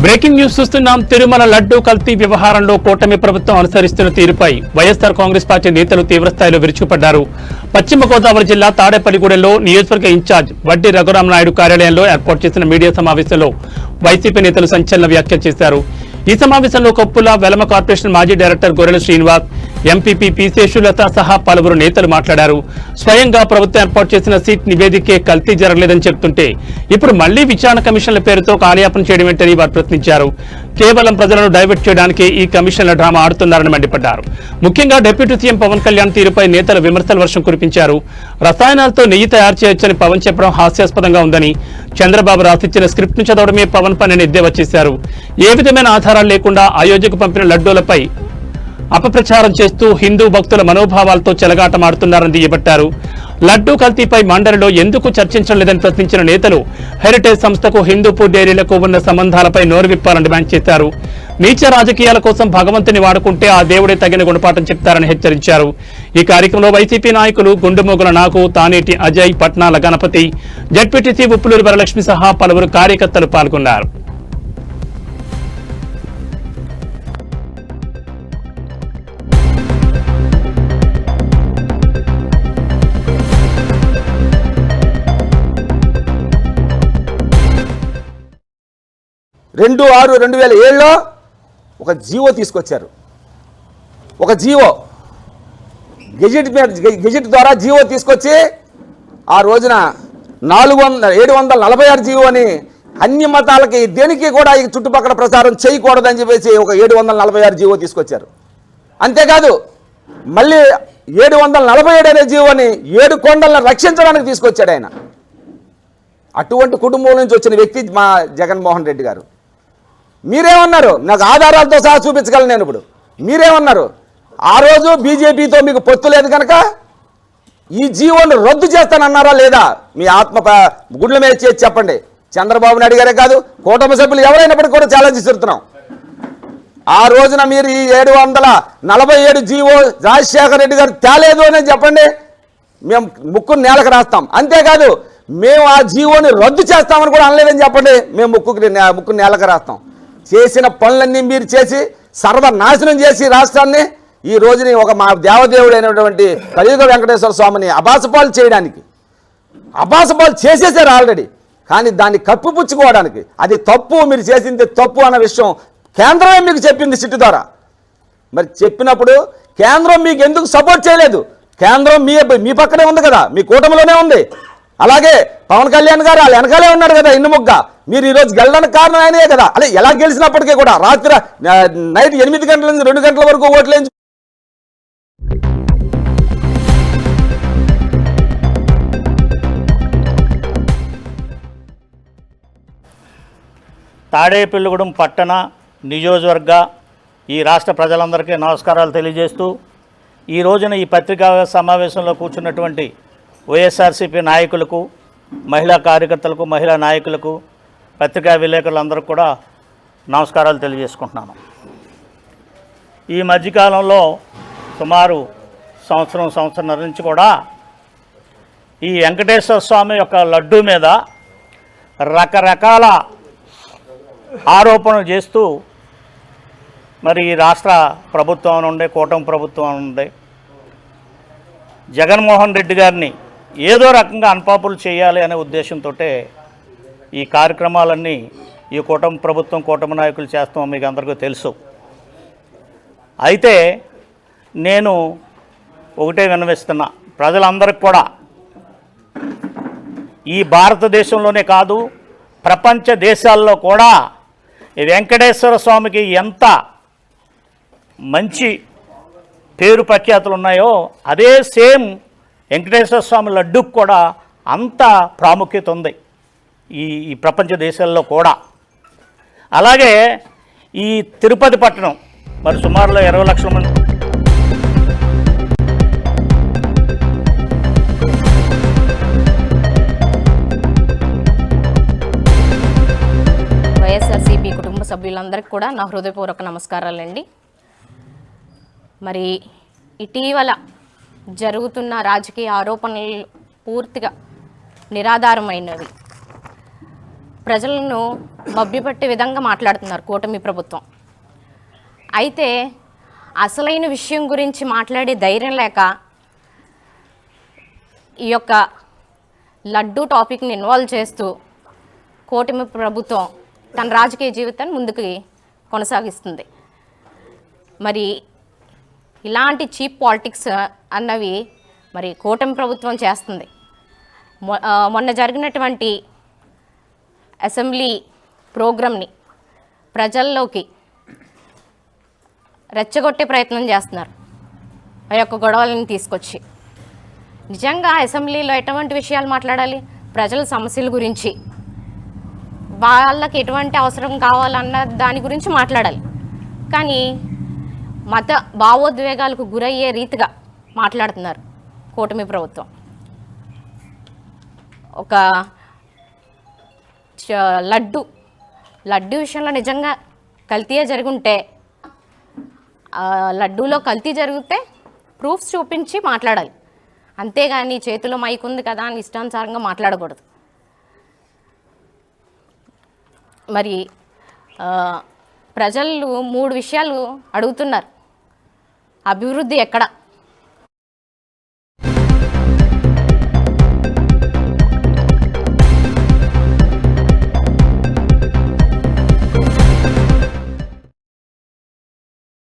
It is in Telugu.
బ్రేకింగ్ న్యూస్ చూస్తున్నాం. తిరుమల లడ్డూ కల్తీ వ్యవహారంలో కూటమి ప్రభుత్వం అనుసరిస్తున్న తీరుపై వైఎస్ఆర్ కాంగ్రెస్ పార్టీ నేతలు తీవ్రస్థాయిలో విరుచుకుపడ్డారు. పశ్చిమ గోదావరి జిల్లా తాడేపల్లిగూడెంలో నియోజకవర్గ ఇన్ఛార్జ్ వడ్డీ రఘురామనాయుడు కార్యాలయంలో ఏర్పాటు చేసిన మీడియా సమావేశంలో వైసీపీ నేతలు సంచలన వ్యాఖ్యలు చేశారు. ఈ సమావేశంలో కొప్పుల వెలమ కార్పొరేషన్ మాజీ డైరెక్టర్ గొర్రెల శ్రీనివాస్, ఎంపీపీ పి శేషులత సహా పలువురు నేతలు మాట్లాడారు. స్వయంగా ప్రభుత్వం ఏర్పాటు చేసిన సీట్ నివేదికే కల్తీ జరగలేదని చెబుతుంటే ఇప్పుడు మళ్లీ విచారణ కమిషన్ల పేరుతో కాలయాపన చేయడం ఏంటని వారు ప్రశ్నించారు. కేవలం ప్రజలను డైవర్ట్ చేయడానికి ఈ కమిషన్ల డ్రామా ఆడుతున్నారని మండిపడ్డారు. ముఖ్యంగా డిప్యూటీ సీఎం పవన్ కళ్యాణ్ తీరుపై నేతలు విమర్శల వర్షం కురిపించారు. రసాయనాలతో నెయ్యి తయారు చేయొచ్చని పవన్ చెప్పడం హాస్యాస్పదంగా ఉందని, చంద్రబాబు రాసిచ్చిన స్క్రిప్ట్ ను చదవడమే పవన్ పని ఎద్దేవా చేశారు. ఏ విధమైన ఆధారాలు లేకుండా అయోధ్యకు పంపిన లడ్డూలపై అపప్రచారం చేస్తూ హిందూ భక్తుల మనోభావాలతో చెలగాటమాడుతున్నారని దుయ్యబట్టారు. లడ్డూ కల్తీపై మండలిలో ఎందుకు చర్చించడం లేదని ప్రశ్నించిన నేతలు హెరిటేజ్ సంస్థకు హిందూపూర్ డైరీలకు ఉన్న సంబంధాలపై నోరు విప్పాలని డిమాండ్ చేశారు. నీచ రాజకీయాల కోసం భగవంతుని వాడుకుంటే ఆ దేవుడే తగిన గుణపాఠం చెప్తారని హెచ్చరించారు. ఈ కార్యక్రమంలో వైసీపీ నాయకులు గుండుమోగుల నాగు, తానేటి అజయ్, పట్నాల గణపతి, జడ్పీటీసీ ఉప్పులూరి వరలక్ష్మి సహా పలువురు కార్యకర్తలు పాల్గొన్నారు. రెండు 2007లో ఒక జీవో తీసుకొచ్చారు. ఒక జీవో గెజిట్ ద్వారా జీవో తీసుకొచ్చి ఆ రోజున 746 జీవో అని అన్ని మతాలకి దేనికి కూడా ఈ చుట్టుపక్కల ప్రచారం చేయకూడదని చెప్పేసి ఒక 746 జీవో తీసుకొచ్చారు. అంతేకాదు మళ్ళీ 747 అనే జీవోని 7 కొండలను రక్షించడానికి తీసుకొచ్చాడు ఆయన. అటువంటి కుటుంబం నుంచి వచ్చిన వ్యక్తి మా జగన్మోహన్ రెడ్డి గారు. మీరేమన్నారు? నాకు ఆధారాలతో సహా చూపించగలను నేను. ఇప్పుడు మీరేమన్నారు? ఆ రోజు బీజేపీతో మీకు పొత్తు లేదు కనుక ఈ జీవోను రద్దు చేస్తానన్నారా లేదా? మీ ఆత్మ గుడ్ల మీద చేసి చెప్పండి. చంద్రబాబు నాయుడు గారే కాదు, కూటమి సభ్యులు ఎవరైనప్పటికీ కూడా ఛాలెంజ్ ఇస్తున్నాం. ఆ రోజున మీరు ఈ 747 జీవో రాజశేఖర రెడ్డి గారు తేలేదు అని చెప్పండి, మేము ముక్కును నేలకు రాస్తాం. అంతేకాదు మేము ఆ జీవోని రద్దు చేస్తామని కూడా అనలేదని చెప్పండి, మేము ముక్కును నేలకు రాస్తాం. చేసిన పనులన్నీ మీరు చేసి సర్వనాశనం చేసి రాష్ట్రాన్ని ఈ రోజుని ఒక మా దేవదేవుడైనటువంటి కలియుగ వెంకటేశ్వర స్వామిని అబాసపాలు చేయడానికి అబాసపాలు చేసేసారు ఆల్రెడీ. కానీ దాన్ని కప్పిపుచ్చుకోవడానికి అది తప్పు, మీరు చేసింది తప్పు అన్న విషయం కేంద్రమే మీకు చెప్పింది సిట్టు ద్వారా. మరి చెప్పినప్పుడు కేంద్రం మీకు ఎందుకు సపోర్ట్ చేయలేదు? కేంద్రం మీ పక్కనే ఉంది కదా, మీ కూటమిలోనే ఉంది. అలాగే పవన్ కళ్యాణ్ గారు వాళ్ళు వెనకాలే ఉన్నారు కదా ఇన్నుముగ్గా. మీరు ఈరోజు గెలడానికి కారణం ఆయనే కదా. అదే ఎలా గెలిచినప్పటికీ కూడా రాత్రి నైట్ 8 గంటల నుంచి 2 గంటల వరకు ఓట్లేంచి తాడేపల్లిగూడెం పట్టణ నియోజకవర్గ ఈ రాష్ట్ర ప్రజలందరికీ నమస్కారాలు తెలియజేస్తూ ఈ రోజున ఈ పత్రికా సమావేశంలో కూర్చున్నటువంటి వైఎస్ఆర్సీపీ నాయకులకు, మహిళా కార్యకర్తలకు, మహిళా నాయకులకు, పత్రికా విలేకరులందరికీ కూడా నమస్కారాలు తెలియజేసుకుంటున్నాను. ఈ మధ్యకాలంలో సుమారు సంవత్సరంన్నర నుంచి కూడా ఈ వెంకటేశ్వర స్వామి యొక్క లడ్డూ మీద రకరకాల ఆరోపణలు చేస్తూ మరి ఈ రాష్ట్ర ప్రభుత్వం నుండి, కూటమి ప్రభుత్వం నుండి జగన్మోహన్ రెడ్డి గారిని ఏదో రకంగా అన్పాపులు చేయాలి అనే ఉద్దేశంతో ఈ కార్యక్రమాలన్నీ ఈ కూటమి ప్రభుత్వం, కూటమి నాయకులు చేస్తామో మీకు అందరికీ తెలుసు. అయితే నేను ఒకటే విన్నవిస్తున్నా, ప్రజలందరికీ కూడా ఈ భారతదేశంలోనే కాదు ప్రపంచ దేశాల్లో కూడా ఈ వెంకటేశ్వర స్వామికి ఎంత మంచి పేరు ప్రఖ్యాతులు ఉన్నాయో అదే సేమ్ వెంకటేశ్వర స్వామి లడ్డూకు కూడా అంత ప్రాముఖ్యత ఉంది ఈ ప్రపంచ దేశాల్లో కూడా. అలాగే ఈ తిరుపతి పట్టణం మరి సుమారులో 20 లక్షల మంది వైఎస్ఆర్సీపీ కుటుంబ సభ్యులందరికీ కూడా నా హృదయపూర్వక నమస్కారాలండి. మరి ఇటీవల జరుగుతున్న రాజకీయ ఆరోపణలు పూర్తిగా నిరాధారమైనవి. ప్రజలను మభ్యపెట్టే విధంగా మాట్లాడుతున్నారు కూటమి ప్రభుత్వం. అయితే అసలైన విషయం గురించి మాట్లాడే ధైర్యం లేక ఈ యొక్క లడ్డూ టాపిక్ని ఇన్వాల్వ్ చేస్తూ కూటమి ప్రభుత్వం తన రాజకీయ జీవితాన్ని ముందుకు కొనసాగిస్తుంది. మరి ఇలాంటి చీప్ పాలిటిక్స్ అన్నవి మరి కూటమి ప్రభుత్వం చేస్తుంది. మొన్న జరిగినటువంటి అసెంబ్లీ ప్రోగ్రామ్ని ప్రజల్లోకి రెచ్చగొట్టే ప్రయత్నం చేస్తున్నారు ఆ యొక్క గొడవలను తీసుకొచ్చి. నిజంగా అసెంబ్లీలో ఎటువంటి విషయాలు మాట్లాడాలి? ప్రజల సమస్యల గురించి, వాళ్ళకి ఎటువంటి అవసరం కావాలన్న దాని గురించి మాట్లాడాలి. కానీ మత భావోద్వేగాలకు గురయ్యే రీతిగా మాట్లాడుతున్నారు కూటమి ప్రభుత్వం. ఒక లడ్డు విషయంలో నిజంగా కల్తీయే జరుగుంటే, లడ్డూలో కల్తీ జరిగితే ప్రూఫ్స్ చూపించి మాట్లాడాలి. అంతేగాని చేతిలో మైక్ ఉంది కదా అని ఇష్టానుసారంగా మాట్లాడకూడదు. మరి ప్రజలు 3 విషయాలు అడుగుతున్నారు. అభివృద్ధి ఎక్కడ?